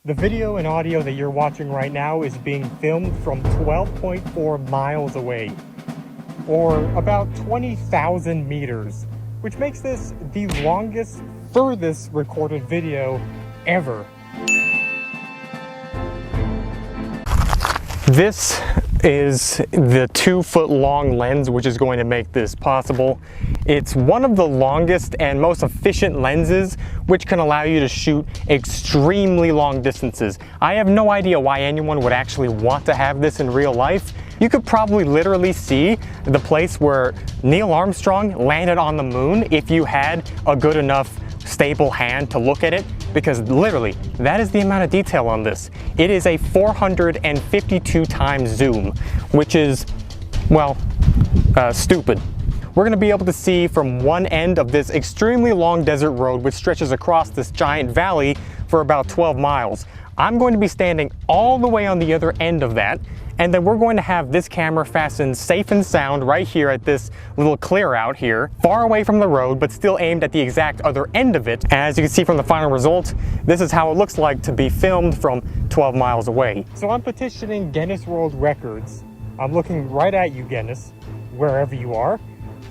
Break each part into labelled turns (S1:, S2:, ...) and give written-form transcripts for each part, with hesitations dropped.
S1: The video and audio that you're watching right now is being filmed from 12.4 miles away, or about 20,000 meters, which makes this the longest, furthest recorded video ever. This is the 2-foot long lens which is going to make this possible. It's one of the longest and most efficient lenses which can allow you to shoot extremely long distances. I have no idea why anyone would actually want to have this in real life. You could probably literally see the place where Neil Armstrong landed on the moon if you had a good enough stable hand to look at it, because literally that is the amount of detail on this. It is a 452 times zoom, which is, well, stupid. We're going to be able to see from one end of this extremely long desert road which stretches across this giant valley for about 12 miles. I'm going to be standing all the way on the other end of that, and then we're going to have this camera fastened safe and sound right here at this little clear out here, far away from the road, but still aimed at the exact other end of it. As you can see from the final result, this is how it looks like to be filmed from 12 miles away. So I'm petitioning Guinness World Records. I'm looking right at you, Guinness, wherever you are,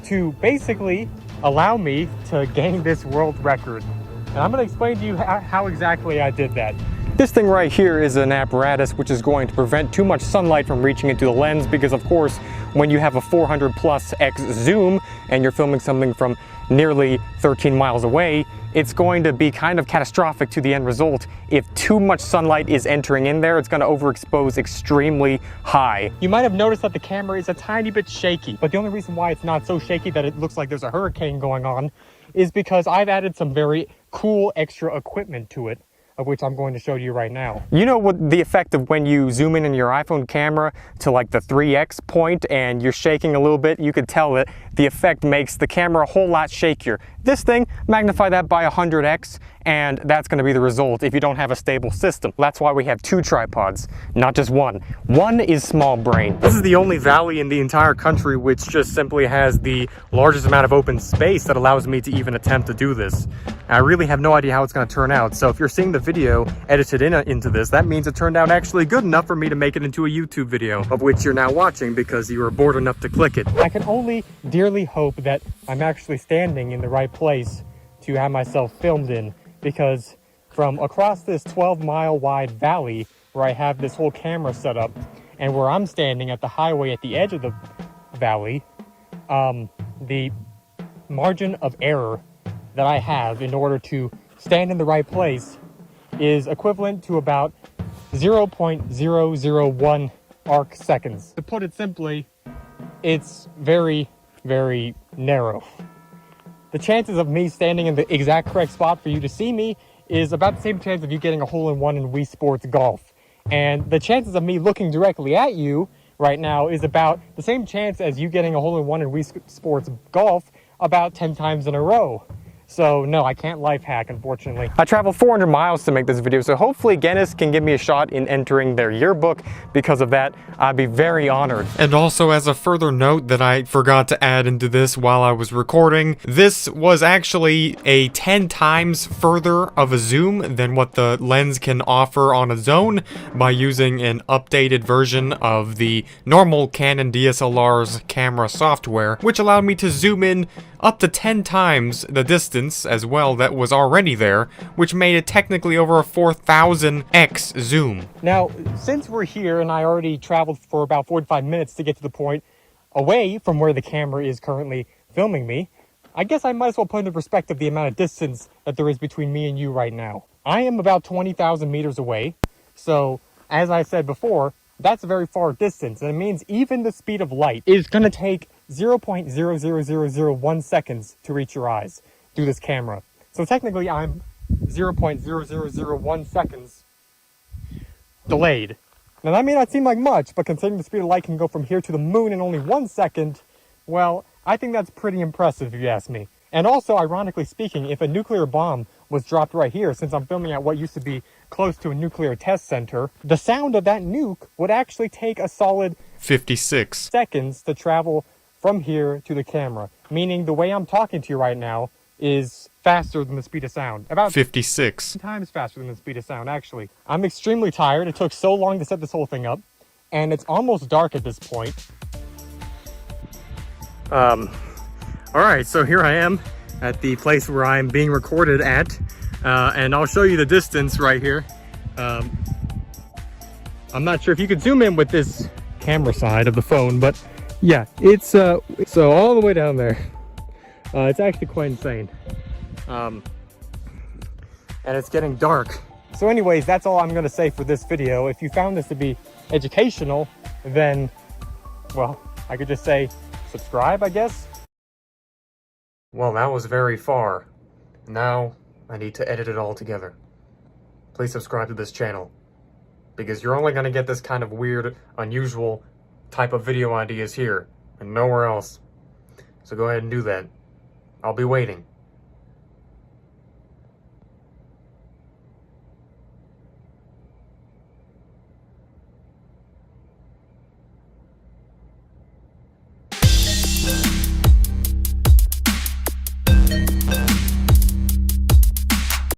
S1: to basically allow me to gain this world record. And I'm going to explain to you how exactly I did that. This thing right here is an apparatus which is going to prevent too much sunlight from reaching into the lens, because of course when you have a 400+x zoom and you're filming something from nearly 13 miles away, it's going to be kind of catastrophic to the end result. If too much sunlight is entering in there, it's going to overexpose extremely high. You might have noticed that the camera is a tiny bit shaky, but the only reason why it's not so shaky that it looks like there's a hurricane going on is because I've added some very cool extra equipment to it, of which I'm going to show you right now. You know what the effect of when you zoom in your iPhone camera to like the 3x point and you're shaking a little bit? You could tell that the effect makes the camera a whole lot shakier. This thing, magnify that by 100x, and that's going to be the result if you don't have a stable system. That's why we have 2 tripods, not just one. One is small brain. This is the only valley in the entire country which just simply has the largest amount of open space that allows me to even attempt to do this. I really have no idea how it's going to turn out, so if you're seeing the video edited into this, that means it turned out actually good enough for me to make it into a YouTube video, of which you're now watching because you were bored enough to click it. I can only dearly hope that I'm actually standing in the right place to have myself filmed in, because from across this 12-mile wide valley where I have this whole camera set up, and where I'm standing at the highway at the edge of the valley, the margin of error that I have in order to stand in the right place is equivalent to about 0.001 arc seconds. To put it simply, it's very, very narrow. The chances of me standing in the exact correct spot for you to see me is about the same chance of you getting a hole-in-one in Wii Sports Golf. And the chances of me looking directly at you right now is about the same chance as you getting a hole-in-one in Wii Sports Golf about 10 times in a row. So no, I can't life hack, unfortunately. I traveled 400 miles to make this video, so hopefully Guinness can give me a shot in entering their yearbook. Because of that, I'd be very honored. And also, as a further note that I forgot to add into this while I was recording, this was actually a 10 times further of a zoom than what the lens can offer on its own by using an updated version of the normal Canon DSLR's camera software, which allowed me to zoom in up to 10 times the distance as well that was already there, which made it technically over a 4000x zoom. Now, since we're here and I already traveled for about 45 minutes to get to the point away from where the camera is currently filming me, I guess I might as well put into perspective the amount of distance that there is between me and you right now. I am about 20,000 meters away, so as I said before, that's a very far distance, and it means even the speed of light is going to take 0.00001 seconds to reach your eyes through this camera. So technically I'm 0.0001 seconds delayed. Now that may not seem like much, but considering the speed of light can go from here to the moon in only 1 second, well, I think that's pretty impressive if you ask me. And also, ironically speaking, if a nuclear bomb was dropped right here, since I'm filming at what used to be close to a nuclear test center, the sound of that nuke would actually take a solid 56 seconds to travel from here to the camera. Meaning the way I'm talking to you right now is faster than the speed of sound. About
S2: 56
S1: times faster than the speed of sound, actually. I'm extremely tired. It took so long to set this whole thing up, and it's almost dark at this point. Alright, so here I am at the place where I'm being recorded at, and I'll show you the distance right here. I'm not sure if you could zoom in with this camera side of the phone, but yeah, it's so all the way down there. It's actually quite insane. And it's getting dark. So anyways, that's all I'm gonna say for this video. If you found this to be educational, then, well, I could just say subscribe, I guess. Well, that was very far. Now I need to edit it all together. Please subscribe to this channel, because you're only gonna get this kind of weird, unusual type of video ideas here and nowhere else. So go ahead and do that. I'll be waiting.